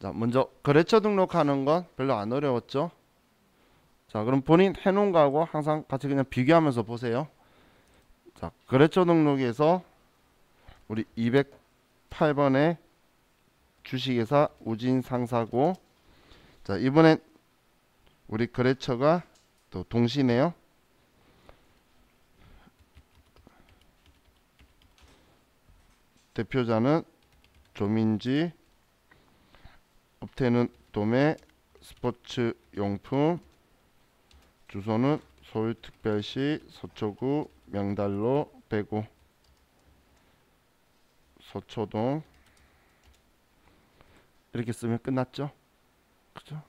자, 먼저 거래처 등록하는 건 별로 안 어려웠죠. 자, 그럼 본인 해놓은 거하고 항상 같이 그냥 비교하면서 보세요. 자, 거래처 등록에서 우리 208번에 주식회사 우진상사고, 자, 이번엔 우리 거래처가 또 동시네요. 대표자는 조민지, 업태는 도매, 스포츠용품, 주소는 서울특별시 서초구 명달로 105, 서초동. 이렇게 쓰면 끝났죠. 그죠?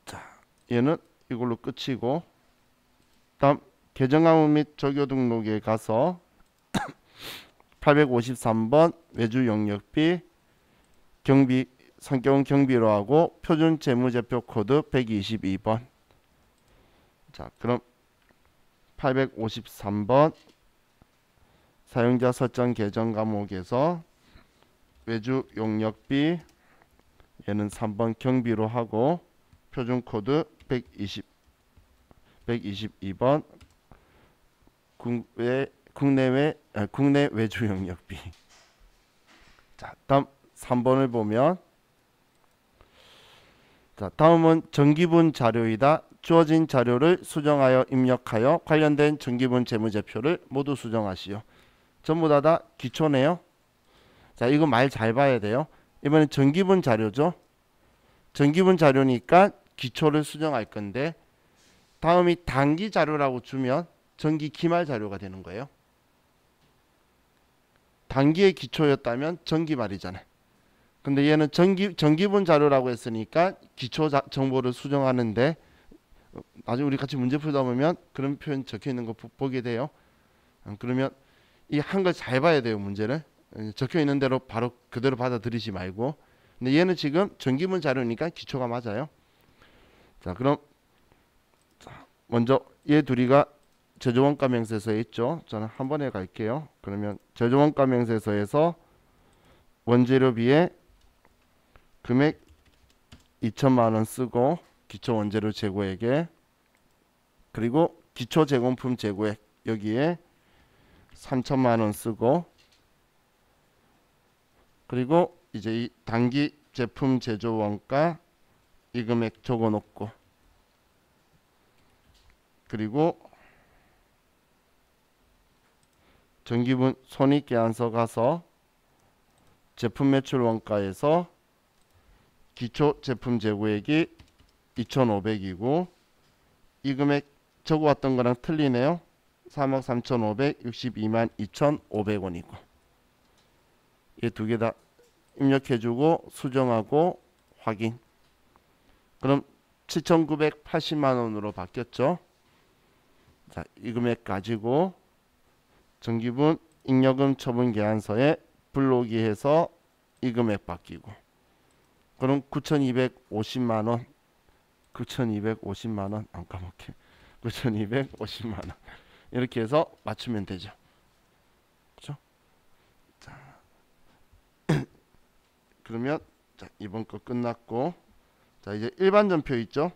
자, 얘는 이걸로 끝이고, 다음 계정가무 및 조교 등록에 가서 853번 외주 용역비 경비 성격은 경비로 하고 표준 재무제표 코드 122번. 자, 그럼 853번 사용자 설정 계정 과목에서 외주 용역비 얘는 3번 경비로 하고 표준 코드 122번 국내 외주 용역비. 자, 다음 3번을 보면, 자, 다음은 정기분 자료이다. 주어진 자료를 수정하여 입력하여 관련된 정기분 재무제표를 모두 수정하시오. 전부 다 기초네요. 자, 이거 말 잘 봐야 돼요. 이번엔 정기분 자료죠. 정기분 자료니까 기초를 수정할 건데, 다음이 단기 자료라고 주면 정기 기말 자료가 되는 거예요. 단기의 기초였다면 정기 말이잖아요. 근데 얘는 정기분 자료라고 했으니까 기초 정보를 수정하는데, 나중에 우리 같이 문제 풀다 보면 그런 표현 적혀 있는 거 보게 돼요. 그러면 이 한 걸 잘 봐야 돼요. 문제를 적혀 있는 대로 바로 그대로 받아들이지 말고. 근데 얘는 지금 정기분 자료니까 기초가 맞아요. 자, 그럼 먼저 얘 둘이가 제조원가 명세서에 있죠. 저는 한 번에 갈게요. 그러면 제조원가 명세서에서 원재료비에 금액 2천만 원 쓰고 기초 원재료 재고액에, 그리고 기초 제공품 재고액 여기에 3천만 원 쓰고, 그리고 이제 이 단기 제품 제조 원가 이 금액 적어 놓고, 그리고 정기분 손익계산서 가서 제품 매출 원가에서 기초 제품 재고액이 2,500이고 이 금액 적어왔던 거랑 틀리네요. 3억 3,562만 2,500원이고 이 두 개 다 입력해주고 수정하고 확인. 그럼 7,980만 원으로 바뀌었죠. 자, 이 금액 가지고 정기분 잉여금 처분 계산서에 불록이해서 이 금액 바뀌고, 그럼 9,250만 원, 9,250만 원 안 까먹게 9,250만 원 이렇게 해서 맞추면 되죠. 그렇죠? 자, 그러면 자, 이번 거 끝났고, 자, 이제 일반 전표 있죠.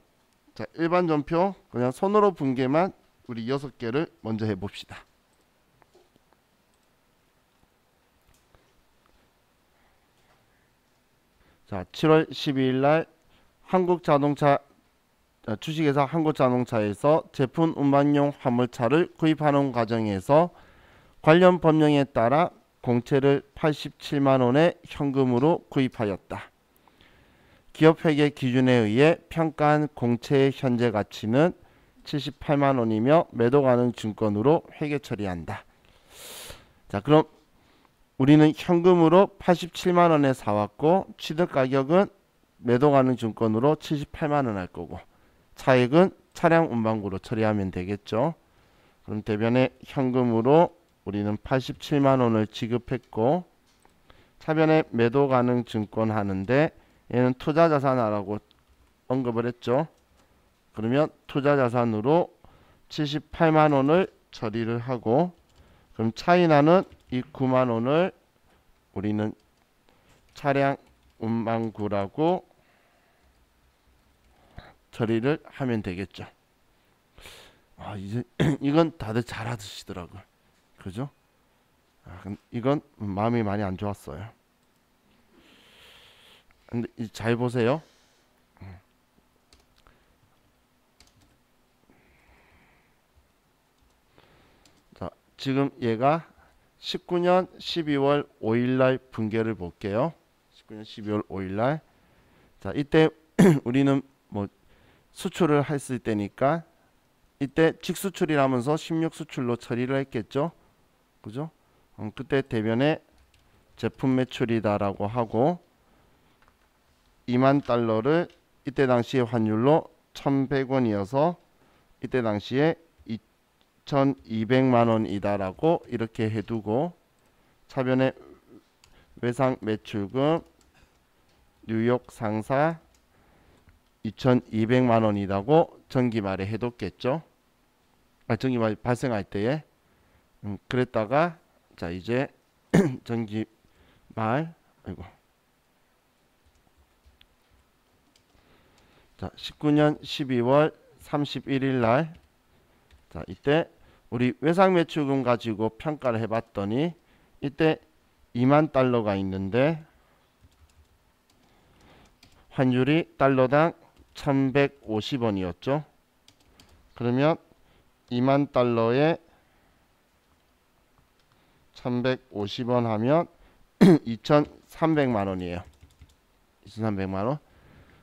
자, 일반 전표 그냥 손으로 분개만 우리 6개를 먼저 해봅시다. 자, 7월 12일 날 한국자동차 주식회사 한국자동차에서 제품 운반용 화물차를 구입하는 과정에서 관련 법령에 따라 공채를 87만 원에 현금으로 구입하였다. 기업회계 기준에 의해 평가한 공채의 현재 가치는 78만 원이며 매도 가능 증권으로 회계 처리한다. 자, 그럼 우리는 현금으로 87만 원에 사왔고 취득 가격은 매도 가능 증권으로 78만 원 할 거고 차액은 차량 운반구로 처리하면 되겠죠. 그럼 대변에 현금으로 우리는 87만 원을 지급했고 차변에 매도 가능 증권 하는데 얘는 투자자산하라고 언급을 했죠. 그러면 투자자산으로 78만 원을 처리를 하고, 그럼 차이나는 이 9만 원을 우리는 차량 운망구라고 처리를 하면 되겠죠. 이제 이건 다들 잘 하시더라고요. 그죠? 이건 마음이 많이 안 좋았어요. 근데 잘 보세요. 자, 지금 얘가 19년 12월 5일날 분계를 볼게요. 19년 12월 5일날. 자, 이때 우리는 뭐 수출을 했을 때니까 이때 직수출이라면서 16수출로 처리를 했겠죠. 그죠? 그때 대변에 제품 매출이다라고 하고 2만 달러를 이때 당시의 환율로 1,100원이어서 이때 당시에 2,200만 원이다라고 이렇게 해두고 차변에 외상 매출금 뉴욕 상사 2,200만 원이라고 전기말에 해뒀겠죠. 전기말 발생할 때에 그랬다가 자 이제 전기말 자 19년 12월 31일 날 자 이때 우리 외상 매출금 가지고 평가를 해봤더니 이때 2만 달러가 있는데 환율이 달러당 1,150원이었죠. 그러면 2만 달러에 1,150원 하면 2,300만 원이에요. 2,300만 원.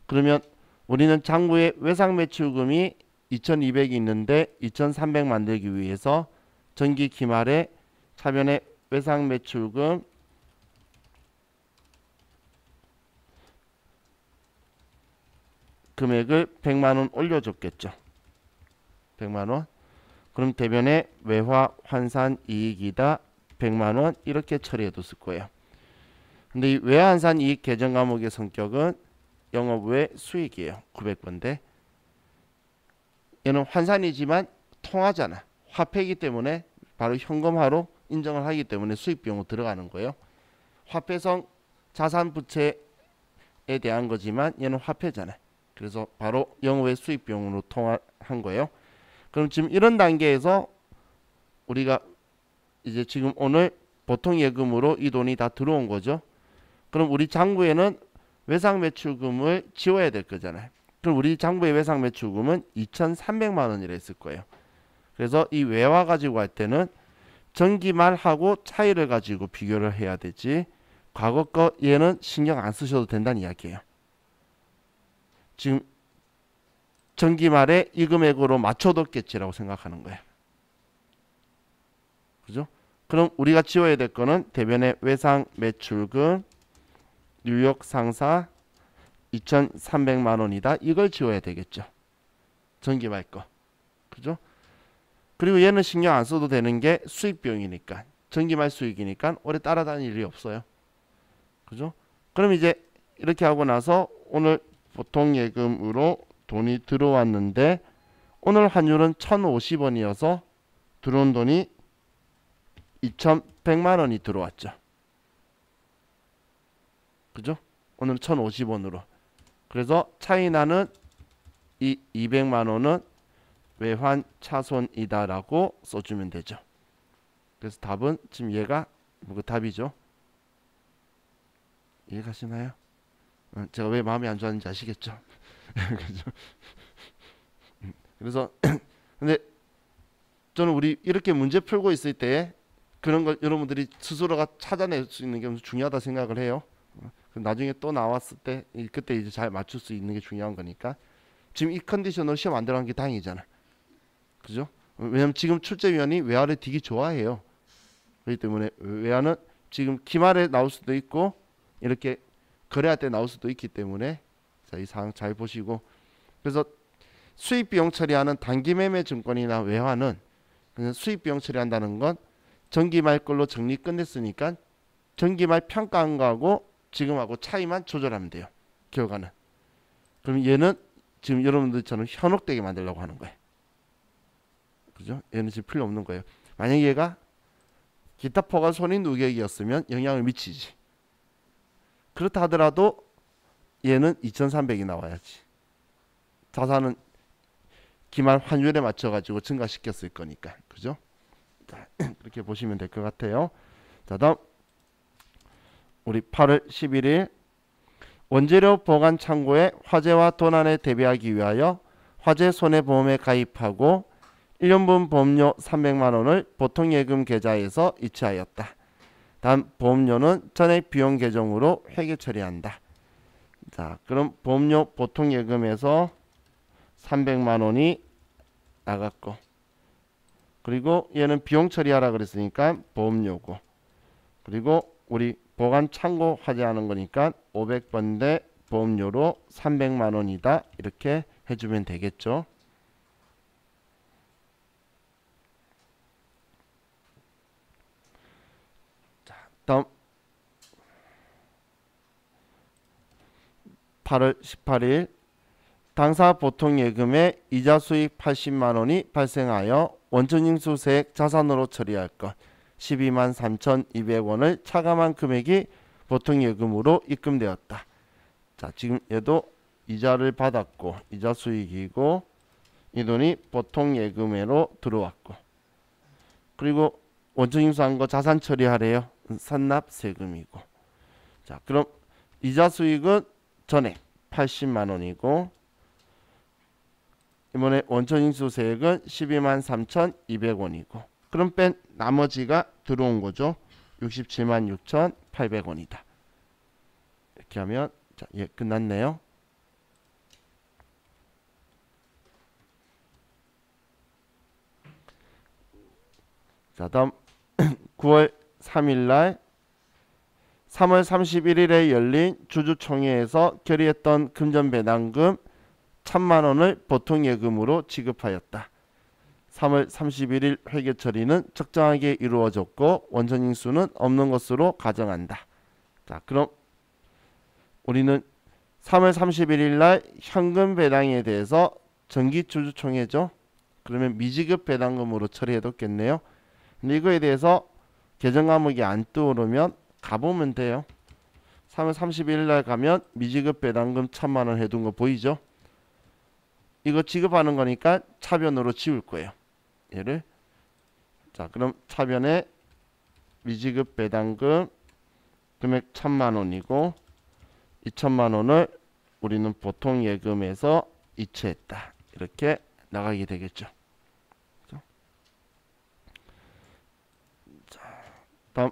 그러면 우리는 장부에 외상 매출금이 2,200이 있는데 2,300 만들기 위해서 전기 기말에 차변에 외상 매출금 금액을 100만 원 올려줬겠죠. 100만 원. 그럼 대변에 외화 환산 이익이다 100만 원 이렇게 처리해뒀을 거예요. 근데 이 외화 환산 이익 계정 과목의 성격은 영업 외 수익이에요. 900번대. 얘는 환산이지만 통하잖아. 화폐이기 때문에 바로 현금화로 인정을 하기 때문에 수익 비용으로 들어가는 거예요. 화폐성 자산 부채에 대한 거지만 얘는 화폐잖아. 그래서 바로 영업외 수익 비용으로 통화한 거예요. 그럼 지금 이런 단계에서 우리가 이제 지금 오늘 보통 예금으로 이 돈이 다 들어온 거죠. 그럼 우리 장부에는 외상 매출금을 지워야 될 거잖아요. 그럼 우리 장부의 외상 매출금은 2,300만 원이라 했을 거예요. 그래서 이 외화 가지고 할 때는 전기말하고 차이를 가지고 비교를 해야 되지 과거 거 얘는 신경 안 쓰셔도 된다는 이야기예요. 지금 전기말에 이 금액으로 맞춰뒀겠지라고 생각하는 거예요. 그죠? 그럼 우리가 지워야 될 거는 대변의 외상 매출금 뉴욕 상사 2,300만 원이다. 이걸 지워야 되겠죠. 전기말 거. 그죠? 그리고 얘는 신경 안 써도 되는 게 수익 비용이니까. 전기말 수익이니까 오래 따라다닐 일이 없어요. 그죠? 그럼 이제 이렇게 하고 나서 오늘 보통 예금으로 돈이 들어왔는데 오늘 환율은 1,050원이어서 들어온 돈이 2,100만 원이 들어왔죠. 그죠? 오늘 1,050원으로. 그래서 차이나는 이 200만 원은 외환 차손이다라고 써주면 되죠. 그래서 답은 지금 얘가 답이죠. 이해가시나요? 제가 왜 마음이 안 좋았는지 아시겠죠? 그죠? 그래서 근데 저는 우리 이렇게 문제 풀고 있을 때 그런 걸 여러분들이 스스로가 찾아낼 수 있는 게 엄청 중요하다 생각을 해요. 나중에 또 나왔을 때 그때 이제 잘 맞출 수 있는 게 중요한 거니까 지금 이 컨디션으로 시험 안 들어간 게 다행이잖아. 그죠? 왜냐면 지금 출제위원이 외화를 되게 좋아해요. 그렇기 때문에 외화는 지금 기말에 나올 수도 있고 이렇게 거래할 때 나올 수도 있기 때문에 자, 이 사항 잘 보시고 그래서 수익 비용 처리하는 단기 매매 증권이나 외화는 그냥 수익 비용 처리한다는 건 전기말 걸로 정리 끝냈으니까 전기말 평가한 거하고 지금하고 차이만 조절하면 돼요. 결과는. 그럼 얘는 지금 여러분들처럼 현혹되게 만들려고 하는 거예요. 그죠? 얘는 지금 필요 없는 거예요. 만약 얘가 기타 포괄 손익 누계액이었으면 영향을 미치지. 그렇다 하더라도 얘는 2,300이 나와야지. 자산은 기말 환율에 맞춰 가지고 증가시켰을 거니까. 그죠? 자, 그렇게 보시면 될 것 같아요. 자, 다음 우리 8월 11일 원재료 보관 창고에 화재와 도난에 대비하기 위하여 화재 손해보험에 가입하고 1년분 보험료 300만 원을 보통예금 계좌에서 이체하였다. 다음 보험료는 전액 비용 계정으로 회계 처리한다. 자, 그럼 보험료 보통예금에서 300만 원이 나갔고, 그리고 얘는 비용 처리하라 그랬으니까 보험료고, 그리고 우리 보관 창고 화재하는 거니까 500번대 보험료로 300만 원이다. 이렇게 해주면 되겠죠. 자, 다음 8월 18일 당사 보통예금에 이자 수익 80만 원이 발생하여 원천징수세액 자산으로 처리할 것 12만 3,200원을 차감한 금액이 보통예금으로 입금되었다. 자, 지금 얘도 이자를 받았고 이자 수익이고 이 돈이 보통예금으로 들어왔고, 그리고 원천징수한 거 자산 처리하래요. 선납세금이고. 자, 그럼 이자 수익은 전액 80만 원이고 이번에 원천징수세액은 12만 3,200원이고 그럼 뺀 나머지가 들어온 거죠. 67만 6,800원이다. 이렇게 하면 자, 예, 끝났네요. 자, 다음 9월 3일날 3월 31일에 열린 주주총회에서 결의했던 금전배당금 1,000만 원을 보통예금으로 지급하였다. 3월 31일 회계 처리는 적정하게 이루어졌고 원천징수는 없는 것으로 가정한다. 자, 그럼 우리는 3월 31일 날 현금 배당에 대해서 정기주주총회죠. 그러면 미지급 배당금으로 처리해뒀겠네요. 근데 이거에 대해서 계정 과목이 안 떠오르면 가보면 돼요. 3월 31일 날 가면 미지급 배당금 1,000만 원 해둔 거 보이죠? 이거 지급하는 거니까 차변으로 지울 거예요. 얘를. 자, 그럼 차변에 미지급 배당금 금액 1,000만 원이고 2,000만 원을 우리는 보통 예금에서 이체했다. 이렇게 나가게 되겠죠. 그렇죠? 자, 다음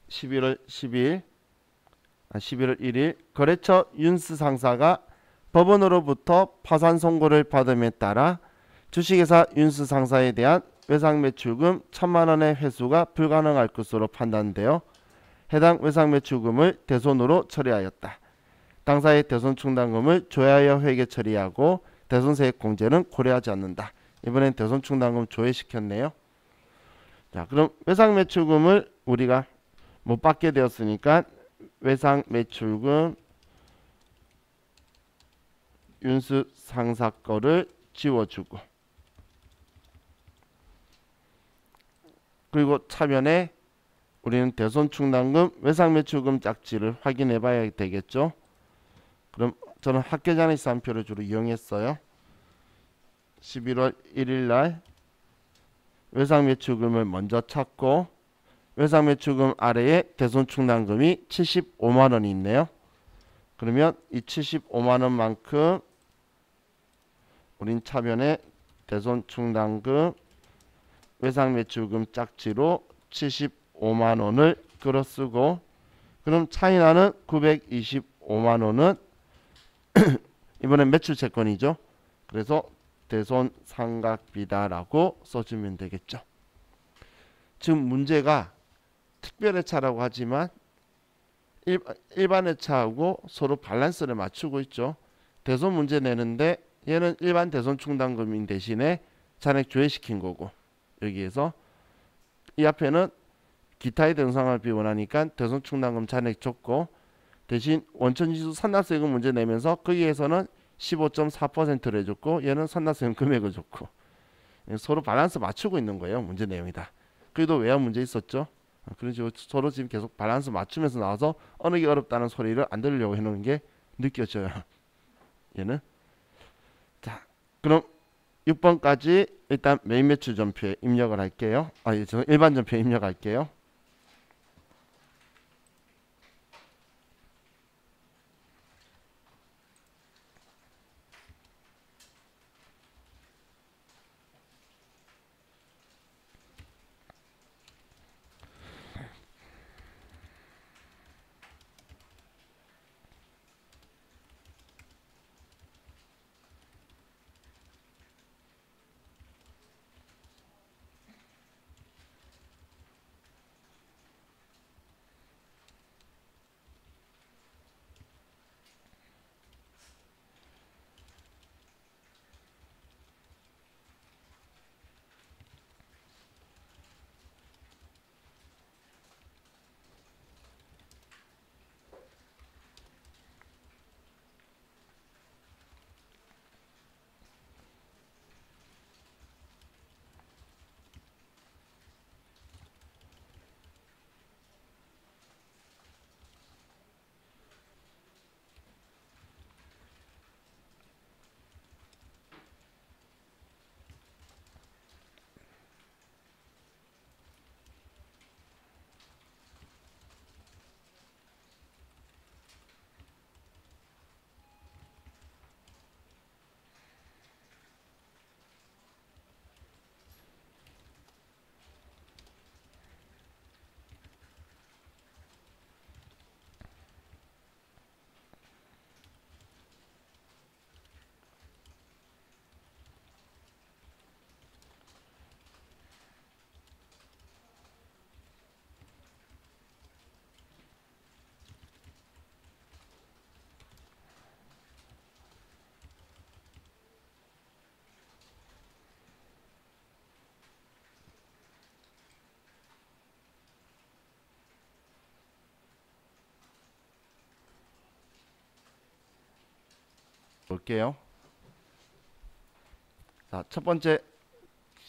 11월 1일 거래처 윤스 상사가 법원으로부터 파산 선고를 받음에 따라 주식회사 윤스 상사에 대한 외상매출금 1,000만 원의 회수가 불가능할 것으로 판단되어 해당 외상매출금을 대손으로 처리하였다. 당사의 대손충당금을 조회하여 회계 처리하고 대손세액 공제는 고려하지 않는다. 이번엔 대손충당금 조회시켰네요. 자, 그럼 외상매출금을 우리가 못 받게 되었으니까 외상매출금 윤수 상사 거를 지워주고, 그리고 차변에 우리는 대손충당금 외상매출금 짝지를 확인해 봐야 되겠죠. 그럼 저는 학계장의산표를 주로 이용했어요. 11월 1일 날 외상매출금을 먼저 찾고 외상매출금 아래에 대손충당금이 75만 원이 있네요. 그러면 이 75만 원만큼 우린 차변에 대손충당금 외상매출금 짝지로 75만 원을 끌어쓰고, 그럼 차이나는 925만 원은 이번엔 매출채권이죠. 그래서 대손상각비다라고 써주면 되겠죠. 지금 문제가 특별회차라고 하지만 일반회차하고 서로 밸런스를 맞추고 있죠. 대손 문제 내는데 얘는 일반 대손충당금인 대신에 잔액 조회시킨 거고, 여기에서 이 앞에는 기타의 대손상을 비원하니까 대손충당금 잔액 줬고, 대신 원천징수 선납세금 문제 내면서 거기에서는 15.4%를 해줬고 얘는 선납세금 금액을 줬고 서로 밸런스 맞추고 있는 거예요. 문제 내용이다. 그래도 외화 문제 있었죠. 그런 식으로 서로 지금 계속 밸런스 맞추면서 나와서 어느 게 어렵다는 소리를 안 들으려고 해놓은 게 느껴져요. 얘는. 자, 그럼 6번까지 일단 메인 매출 전표에 입력을 할게요. 저 일반 전표에 입력할게요. 볼게요. 자, 첫 번째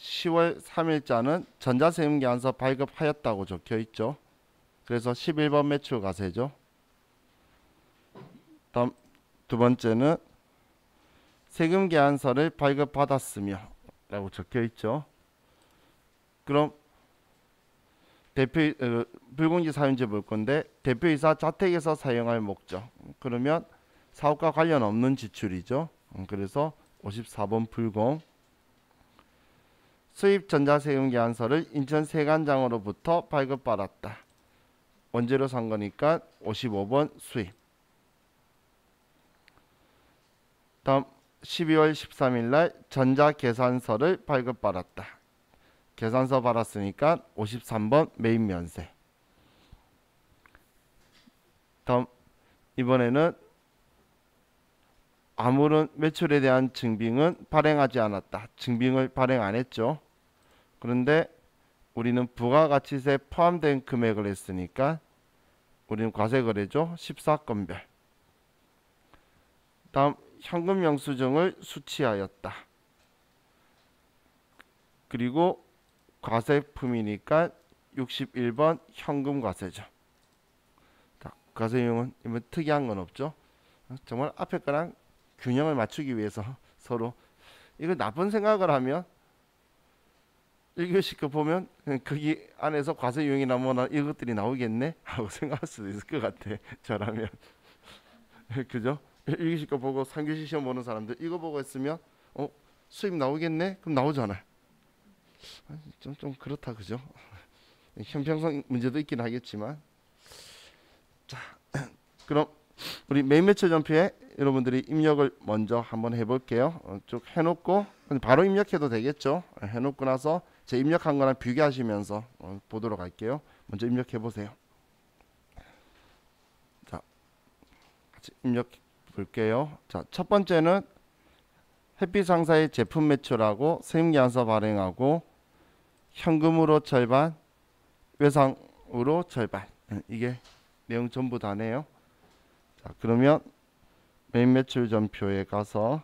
10월 3일자는 전자세금계산서 발급하였다고 적혀 있죠. 그래서 11번 매출 과세죠. 다음 두 번째는 세금계산서를 발급받았으며 라고 적혀 있죠. 그럼 불공지 사용지 볼 건데 대표이사 자택에서 사용할 목적. 그러면 사업과 관련 없는 지출이죠. 그래서 54번 불공. 수입 전자세금계산서를 인천 세관장으로부터 발급받았다. 원재료 산 거니까 55번 수입. 다음 12월 13일 날 전자계산서를 발급받았다. 계산서 받았으니까 53번 매입 면세. 다음 이번에는 아무런 매출에 대한 증빙은 발행하지 않았다. 증빙을 발행 안 했죠. 그런데 우리는 부가가치세 포함된 금액을 했으니까 우리는 과세거래죠. 14건별. 다음 현금 영수증을 수취하였다. 그리고 과세품이니까 61번 현금 과세죠. 과세용은 이번 특이한 건 없죠. 정말 앞에 거랑 균형을 맞추기 위해서 서로 이거 나쁜 생각을 하면 1교시 거 보면 거기 안에서 과세용이나 뭐나 이것들이 나오겠네 하고 생각할 수도 있을 것 같아. 저라면 그죠? 1교시 거 보고 3교시 시험 보는 사람들 이거 보고 했으면 수입 나오겠네? 그럼 나오잖아. 좀 그렇다 그죠? 형평성 문제도 있긴 하겠지만 자 그럼 우리 메인 매출 전표에 여러분들이 입력을 먼저 한번 해볼게요. 쭉 해놓고 바로 입력해도 되겠죠. 해놓고 나서 제 입력한 거랑 비교하시면서 보도록 할게요. 먼저 입력해 보세요. 자, 같이 입력 볼게요. 자, 첫 번째는 햇빛 상사의 제품 매출하고 세금계산서 발행하고 현금으로 절반, 외상으로 절반. 이게 내용 전부 다네요. 자, 그러면 메인 매출 전표에 가서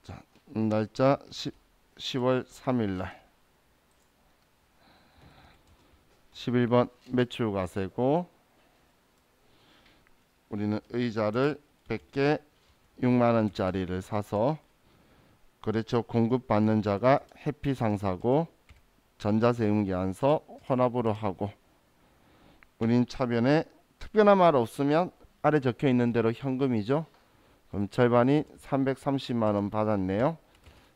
자, 날짜 10월 3일 날 11번 매출과세고 우리는 의자를 100개 6만원짜리를 사서 거래처 공급받는 자가 해피상사고 전자세금계산서 혼합으로 하고 우린 차변에 특별한 말 없으면 아래 적혀있는 대로 현금이죠. 그럼 절반이 330만원 받았네요.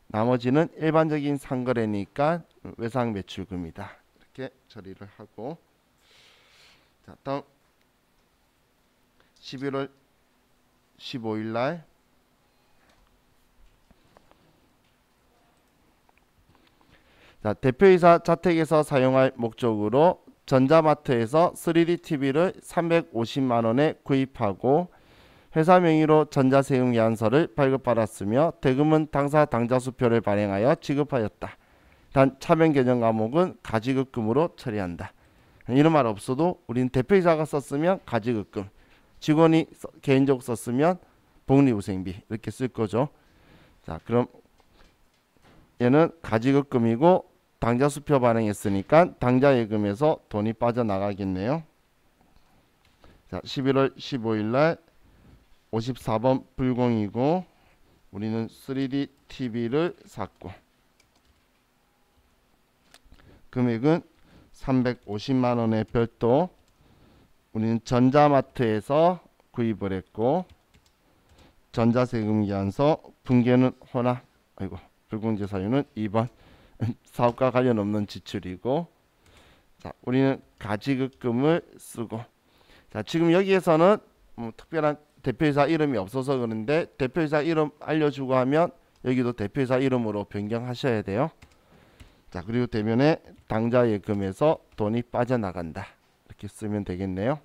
나머지는 일반적인 상거래니까 외상매출금이다. 이렇게 처리를 하고 자, 다음 11월 15일 날 자, 대표이사 자택에서 사용할 목적으로 전자마트에서 3D TV를 350만원에 구입하고 회사 명의로 전자세금 계산서를 발급받았으며 대금은 당사 당좌수표를 발행하여 지급하였다. 단 차변 개정 과목은 가지급금으로 처리한다. 이런 말 없어도 우린 대표이사가 썼으면 가지급금, 직원이 개인적으로 썼으면 복리후생비 이렇게 쓸 거죠. 자, 그럼 얘는 가지급금이고 당좌수표 발행했으니까 당좌예금에서 돈이 빠져나가겠네요. 자, 11월 15일 날 54번 불공이고 우리는 3D TV를 샀고 금액은 350만원의 별도 우리는 전자마트에서 구입을 했고 전자세금 계산서 분계는 혼합 아이고 불공제 사유는 2번 사업과 관련 없는 지출이고 자, 우리는 가지급금을 쓰고 자, 지금 여기에서는 특별한 대표이사 이름이 없어서 그런데 대표이사 이름 알려주고 하면 여기도 대표이사 이름으로 변경하셔야 돼요. 자, 그리고 대면에 당좌예금에서 돈이 빠져나간다. 이렇게 쓰면 되겠네요.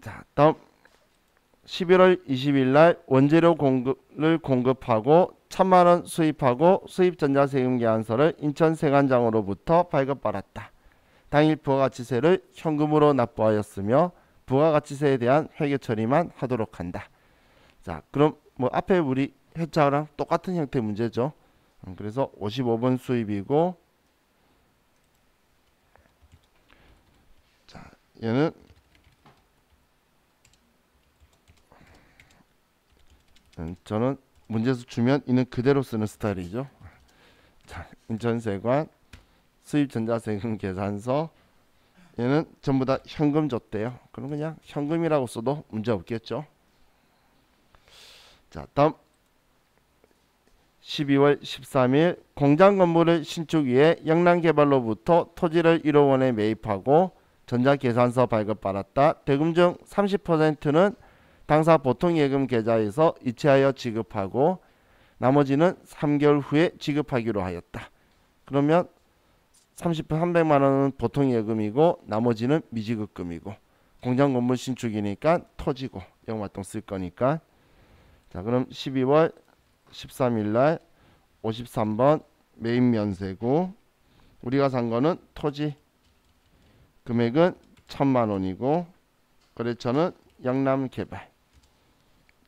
자, 다음 11월 20일 날 원재료 공급을 공급하고 1000만원 수입하고 수입전자세금 계산서를 인천세관장으로부터 발급받았다. 당일 부가가치세를 현금으로 납부하였으며 부가가치세에 대한 회계 처리만 하도록 한다. 자, 그럼 뭐 앞에 우리 했자랑 똑같은 형태 문제죠. 그래서 55번 수입이고 자, 얘는 저는 문제에서 주면 이는 그대로 쓰는 스타일이죠. 자, 인천세관 수입전자세금 계산서 얘는 전부 다 현금 줬대요. 그럼 그냥 현금이라고 써도 문제 없겠죠. 자, 다음 12월 13일 공장 건물을 신축 위해 영남개발로부터 토지를 1억 원에 매입하고 전자계산서 발급받았다. 대금 중 30%는 당사 보통예금 계좌에서 이체하여 지급하고 나머지는 3개월 후에 지급하기로 하였다. 그러면 300만원은 보통예금이고 나머지는 미지급금이고 공장 건물 신축이니까 토지고 영업활동 쓸 거니까 자, 그럼 12월 13일 날 53번 매입 면세고 우리가 산 거는 토지 금액은 1000만원이고 거래처는 영남개발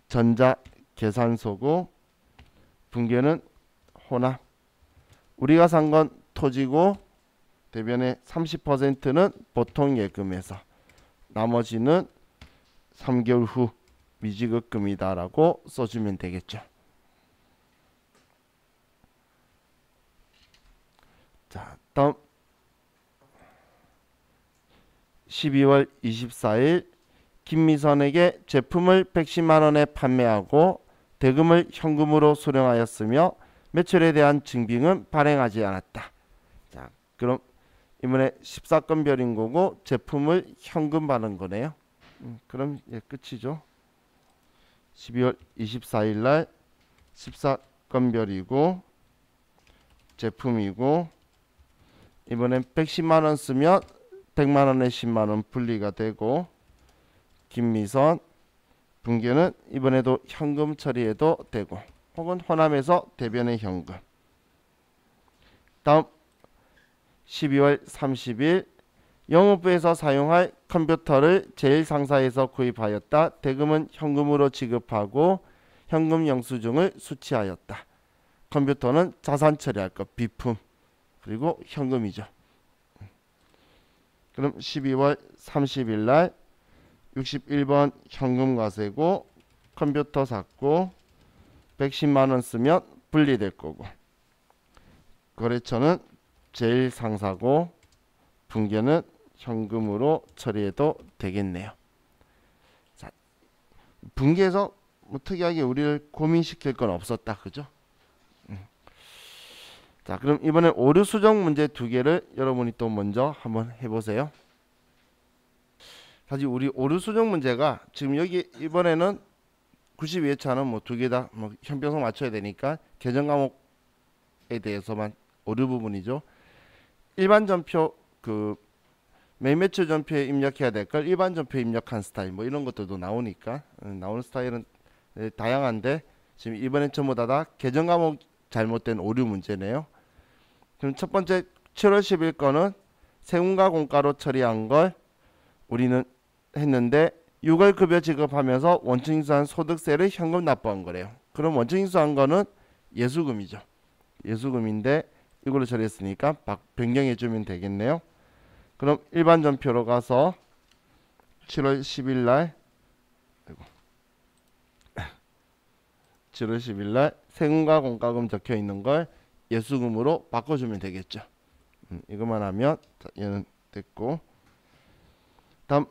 전자계산서고 분계는 혼합 우리가 산 건 토지고 대변의 30%는 보통예금에서 나머지는 3개월 후 미지급금이다 라고 써주면 되겠죠. 자, 다음 12월 24일 김미선에게 제품을 110만원에 판매하고 대금을 현금으로 수령하였으며 매출에 대한 증빙은 발행하지 않았다. 자, 그럼 이번에 14건별인 거고 제품을 현금 받은 거네요. 그럼 예, 끝이죠. 12월 24일 날 14건별이고 제품이고 이번엔 110만원 쓰면 100만원에 10만원 분리가 되고 김미선 분계는 이번에도 현금 처리해도 되고 혹은 호남에서 대변의 현금. 다음 12월 30일 영업부에서 사용할 컴퓨터를 제1상사에서 구입하였다. 대금은 현금으로 지급하고 현금 영수증을 수취하였다. 컴퓨터는 자산 처리할 것 비품 그리고 현금이죠. 그럼 12월 30일 날 61번 현금과세고 컴퓨터 샀고 110만 원 쓰면 분리될 거고 거래처는 제일 상사고 분괴는 현금으로 처리해도 되겠네요. 자, 분괴에서 뭐 특이하게 우리를 고민시킬 건 없었다. 그죠? 자, 그럼 이번에 오류 수정 문제 두 개를 여러분이 또 먼저 한번 해보세요. 사실 우리 오류 수정 문제가 지금 여기 이번에는 92회차는 뭐 두 개 다 뭐 형평성 맞춰야 되니까 계정 과목에 대해서만 오류 부분이죠. 일반 전표 그 메인 매출 전표에 입력해야 될 걸 일반 전표에 입력한 스타일 뭐 이런 것들도 나오니까 나오는 스타일은 다양한데 지금 이번엔 전부 다 계정 과목 잘못된 오류 문제네요. 그럼 첫 번째 7월 10일 거는 세금과 공과로 처리한 걸 우리는 했는데 6월 급여 지급하면서 원칙 인수한 소득세를 현금 납부한 거래요. 그럼 원칙 인수한 거는 예수금이죠. 예수금인데 이걸로 처리했으니까 변경해 주면 되겠네요. 그럼 일반 전표로 가서 7월 10일 날 7월 10일 날 세금과 공과금 적혀 있는 걸 예수금으로 바꿔주면 되겠죠. 이것만 하면 얘는 됐고 다음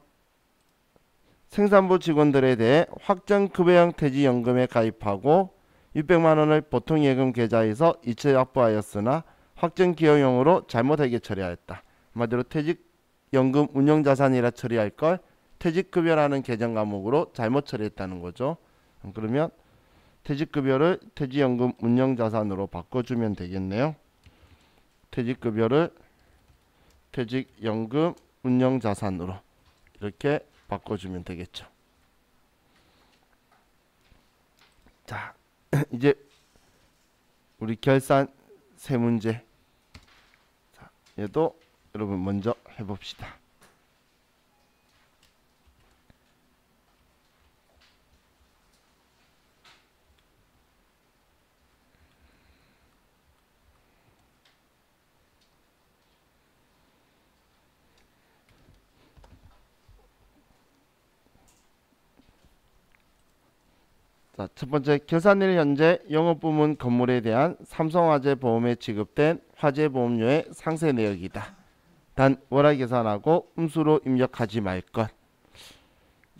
생산부 직원들에 대해 확정급여형 퇴직연금에 가입하고 600만 원을 보통예금 계좌에서 이체 납부하였으나 확정기여용으로 잘못하게 처리하였다. 한마디로 퇴직연금 운용자산이라 처리할 걸 퇴직급여라는 계정 과목으로 잘못 처리했다는 거죠. 그러면 퇴직급여를 퇴직연금 운용자산으로 바꿔주면 되겠네요. 퇴직급여를 퇴직연금 운용자산으로 이렇게 바꿔주면 되겠죠. 자, 이제 우리 결산 세 문제. 자, 얘도 여러분 먼저 해봅시다. 자, 첫 번째 결산일 현재 영업부문 건물에 대한 삼성화재 보험에 지급된 화재보험료의 상세 내역이다. 단 월화 계산하고 음수로 입력하지 말 것.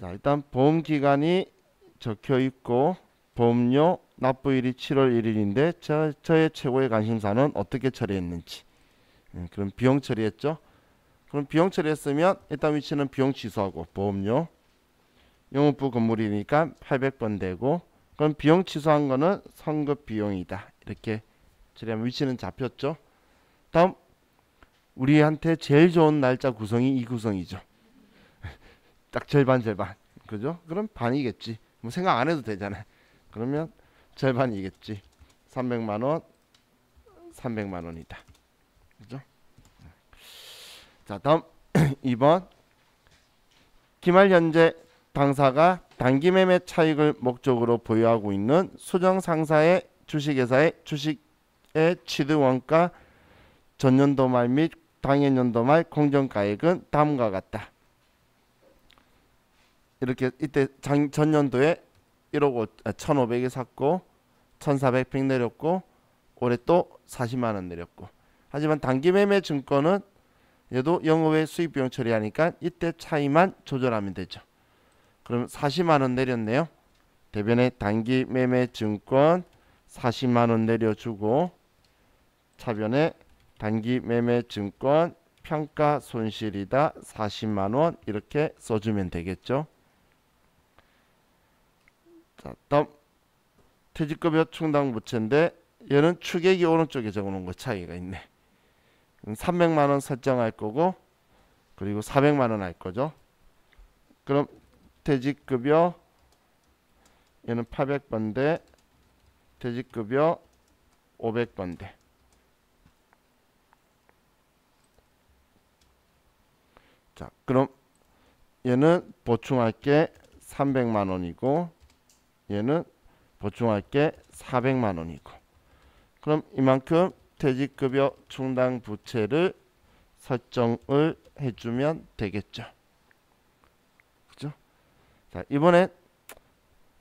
자, 일단 보험기간이 적혀 있고 보험료 납부일이 7월 1일인데 저의 최고의 관심사는 어떻게 처리했는지. 그럼 비용 처리했죠. 그럼 비용 처리했으면 일단 위치는 비용 취소하고 보험료 영업부 건물이니까 800번 되고 그럼 비용 취소한 거는 선급 비용이다. 이렇게 처리하면 위치는 잡혔죠. 다음 우리한테 제일 좋은 날짜 구성이 이 구성이죠. 딱 절반 그죠? 그럼 반이겠지. 뭐 생각 안 해도 되잖아요. 그러면 절반이겠지. 300만원 300만원이다. 그죠? 자, 다음 2번 기말 현재 당사가 단기매매 차익을 목적으로 보유하고 있는 수정 상사의 주식회사의 주식의 취득원가 전년도 말 및 당해년도 말 공정가액은 다음과 같다. 이렇게 이때 전년도에 1,500에 샀고 1,400 내렸고 올해 또 40만 원 내렸고 하지만 단기매매 증권은 얘도 영업외 수익비용 처리하니까 이때 차이만 조절하면 되죠. 그럼 40만 원 내렸네요. 대변에 단기 매매 증권 40만 원 내려주고 차변에 단기 매매 증권 평가 손실이다 40만 원 이렇게 써주면 되겠죠. 자, 다음 퇴직급여 충당 부채인데 얘는 추객이 오른쪽에 적어놓은 거 차이가 있네. 300만 원 설정할 거고 그리고 400만 원 할 거죠. 그럼 퇴직급여 얘는 800번대 퇴직급여 500번대 자 그럼 얘는 보충할 게 300만 원이고 얘는 보충할 게 400만 원이고 그럼 이만큼 퇴직급여 충당 부채를 설정을 해주면 되겠죠. 그죠? 자, 이번엔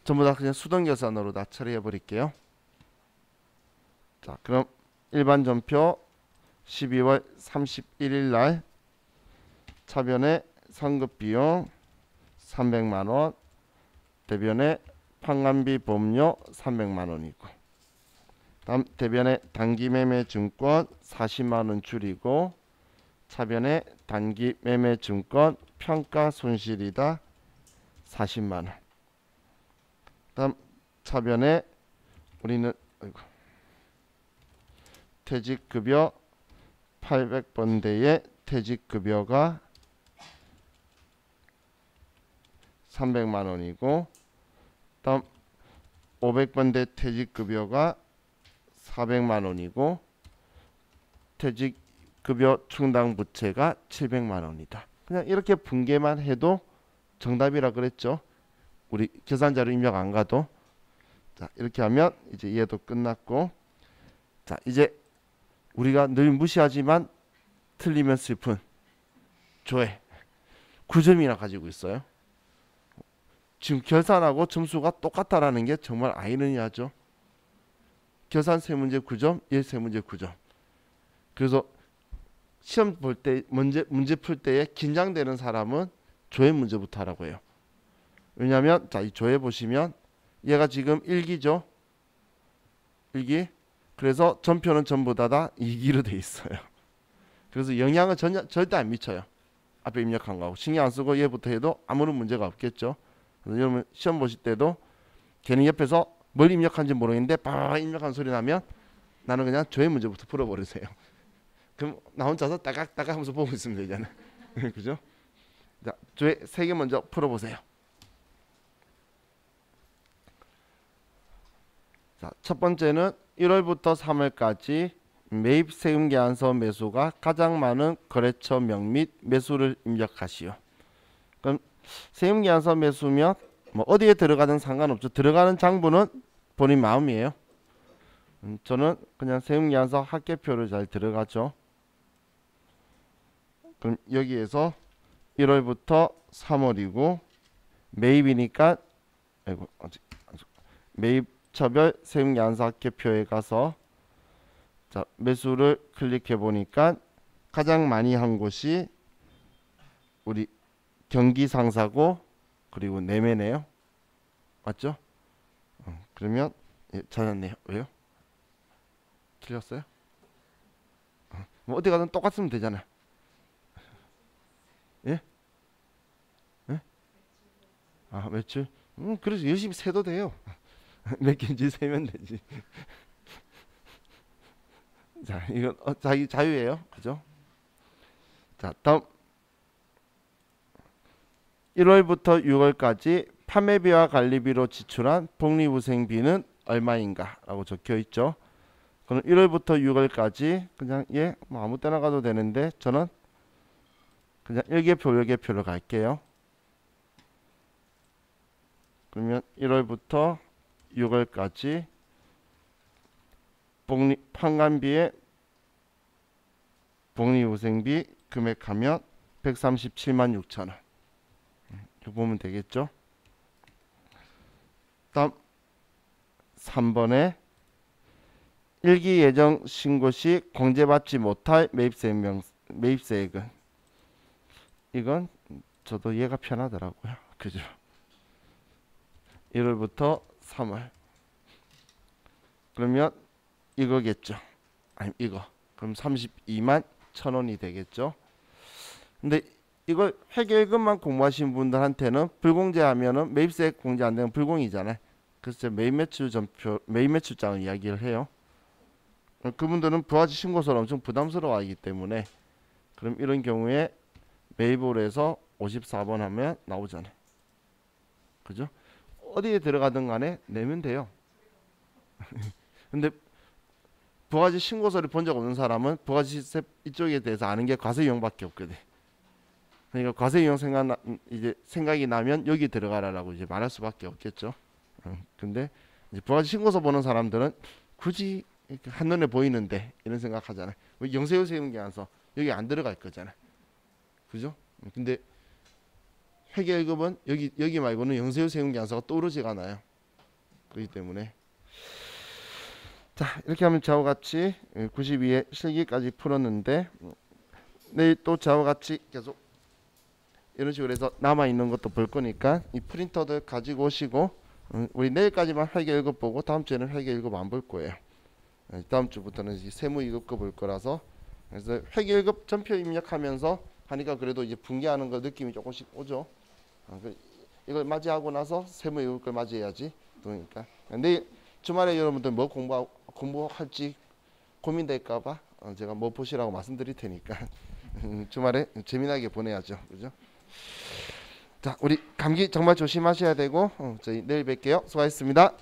전부 다 그냥 수동 계산으로 다 처리해 버릴게요. 자, 그럼 일반 전표 12월 31일 날 차변의 상급 비용 300만 원, 대변의 판관비 보험료 300만 원이고, 다음 대변의 단기 매매 증권 40만 원 줄이고, 차변의 단기 매매 증권 평가 손실이다 40만 원. 다음 차변에 우리는 퇴직급여 800번대의 퇴직급여가 300만 원이고, 다음 500번대 퇴직급여가 400만 원이고, 퇴직급여 충당 부채가 700만 원이다. 그냥 이렇게 분개만 해도 정답이라 그랬죠. 우리 계산자료 입력 안 가도. 자, 이렇게 하면 이제 얘도 끝났고, 자, 이제 우리가 늘 무시하지만 틀리면 슬픈 조회 9점이나 가지고 있어요. 지금 결산하고 점수가 똑같다라는 게 정말 아이러니하죠. 결산 세 문제 9점, 얘 세 문제 9점. 그래서 시험 볼 때 문제 풀 때에 긴장되는 사람은 조회 문제부터 하라고 해요. 왜냐하면 자, 이 조회 보시면 얘가 지금 1기죠. 1기. 그래서 전표는 전부 다 2기로 돼 있어요. 그래서 영향은 절대 안 미쳐요. 앞에 입력한 거하고 신경 안 쓰고 얘부터 해도 아무런 문제가 없겠죠. 그래서 여러분 시험 보실 때도 괜히 옆에서 뭘 입력한지 모르겠는데 빠 입력한 소리 나면 나는 그냥 조회 문제부터 풀어버리세요. 그럼 나 혼자서 따각따각 하면서 보고 있으면 되잖아요. 그죠? 자, 조회 3개 먼저 풀어보세요. 자, 첫 번째는 1월부터 3월까지 매입 세금 계산서 매수가 가장 많은 거래처명 및 매수를 입력하시오. 그럼 세금 계산서 매수면 뭐 어디에 들어가든 상관없죠. 들어가는 장부는 본인 마음이에요. 저는 그냥 세금 계산서 합계표를 잘 들어가죠. 그럼 여기에서 1월부터 3월이고 매입이니까 매입처별 세금 계산서 합계표에 가서 자, 매수를 클릭해 보니까 가장 많이 한 곳이 우리 경기 상사고 그리고 매매네요. 맞죠? 그러면 예, 찾았네요. 왜요? 틀렸어요? 뭐 어디 가든 똑같으면 되잖아요. 예? 예? 아, 매출? 그래서 열심히 세도 돼요. 몇 개인지 세면 되지. 자, 이건 자기 자유예요. 그죠? 자, 다음 1월부터 6월까지 판매비와 관리비로 지출한 복리후생비는 얼마인가 라고 적혀 있죠. 그럼 1월부터 6월까지 그냥 뭐 아무 때나 가도 되는데 저는 그냥 일개표 일개표로 갈게요. 그러면 1월부터 6월까지 판관비에 복리후생비 금액하면 137만 6천 원. 이거 보면 되겠죠. 다음 3번에 일기 예정 신고 시 공제받지 못할 매입세액은 이건 저도 얘가 편하더라고요. 그죠? 1월부터 3월 그러면 이거겠죠. 아니 이거 그럼 32만 1,000원이 되겠죠. 근데 이걸 회계금만 공부하신 분들한테는 불공제하면은 매입세액 공제 안 되면 불공이잖아요. 그래서 매입 매출 전표, 매입 매출장을 이야기를 해요. 그분들은 부가세 신고서를 엄청 부담스러워하기 때문에 그럼 이런 경우에 매입으로 해서 54번 하면 나오잖아요. 그죠? 어디에 들어가든 간에 내면 돼요. 근데 부가세 신고서를 본 적 없는 사람은 부가세 이쪽에 대해서 아는 게 과세유형밖에 없거든. 그러니까 과세유형 생각이 나면 여기 들어가라라고 이제 말할 수밖에 없겠죠. 근데 이제 부가세 신고서 보는 사람들은 굳이 이렇게 한눈에 보이는데 이런 생각하잖아요. 뭐 영세후 세금계산서 여기 안 들어갈 거잖아요. 그죠? 근데 회계일급은 여기 말고는 영세후 세금계산서가 떠오르지가 않아요. 그렇기 때문에 자 이렇게 하면 저와 같이 92의 실기까지 풀었는데 내일 또 저와 같이 계속 이런 식으로 해서 남아있는 것도 볼 거니까 이 프린터들 가지고 오시고 우리 내일까지만 회계 1급 보고 다음 주에는 회계 1급 안 볼 거예요. 다음 주부터는 이제 세무 2급 거 볼 거라서 그래서 회계 1급 전표 입력하면서 하니까 그래도 이제 분개하는 거 느낌이 조금씩 오죠. 이걸 맞이하고 나서 세무 2급 걸 맞이해야지. 그러니까 내일 주말에 여러분들 뭐 공부할지 고민될까봐 제가 뭐 보시라고 말씀드릴 테니까 주말에 재미나게 보내야죠. 그죠? 자, 우리 감기 정말 조심하셔야 되고 저희 내일 뵐게요. 수고하셨습니다.